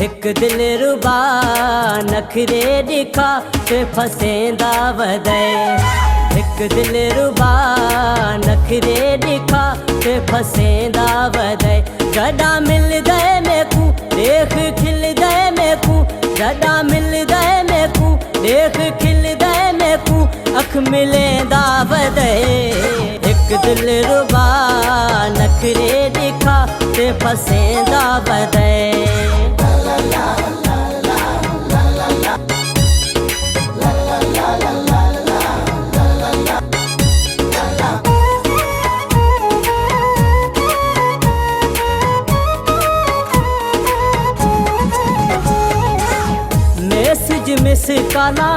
एक दिल रुबा नखरे दिखा ते फसेंदा वदे। एक दिल रुबा नखरे दिखा ते फसेंदा वदे। जड़ा मिल गए मेकू देख खिल गए मेकू। जड़ा मिल गए मेकू देख खिल गए मेकू। अख मिलेंदा वदे। एक दिल रुबा नखरे दिखा ते फसेंदा वदे। मिस काला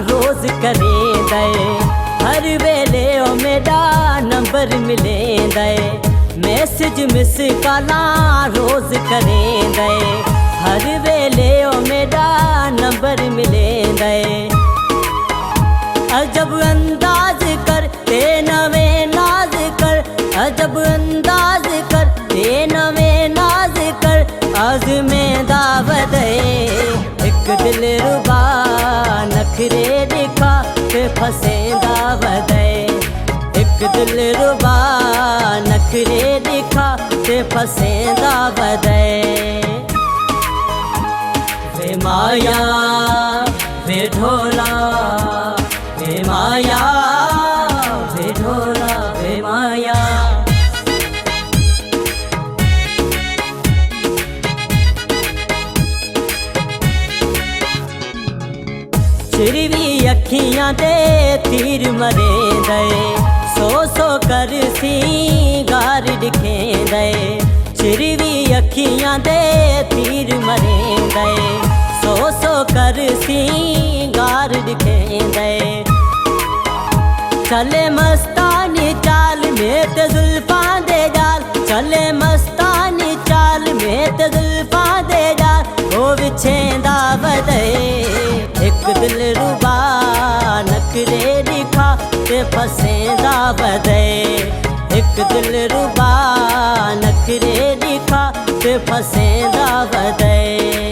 रोज करें दे। हर वेले ओ मेरा नंबर मिले दे। मैसेज मिस काला रोज करें दे। हर वेले ओ मेरा नंबर मिले दे। अजब अंदाज कर ते नवे नाज कर। अजब अंदाज कर ते नवे नाज कर। आज में दावत एक दिल रुबा नखरे दिखा ते फसेंदा वदे। एक दिल रुबा नखरे दिखा ते फसेंदा वदे। वे माया वे ढोला वे माया वे ढोला वे माया। चिरवी अखियां दे तीर मरे दे। सो कर सिंगार दिखे दे। चिरवी अखियां दे तीर मरे दे। सो कर सिंगार दिखे दे। चले मस्तानी चाल में ते जुल्फां दे जाल। चले मस्तानी चाल में ते जुल्फां दे जाल। ओ विछेंदा वदे। एक दिल रुबा नखरे दिखा ते फसेंदा वदे। एक दिल रुबा नखरे दिखा ते फसेंदा वदे।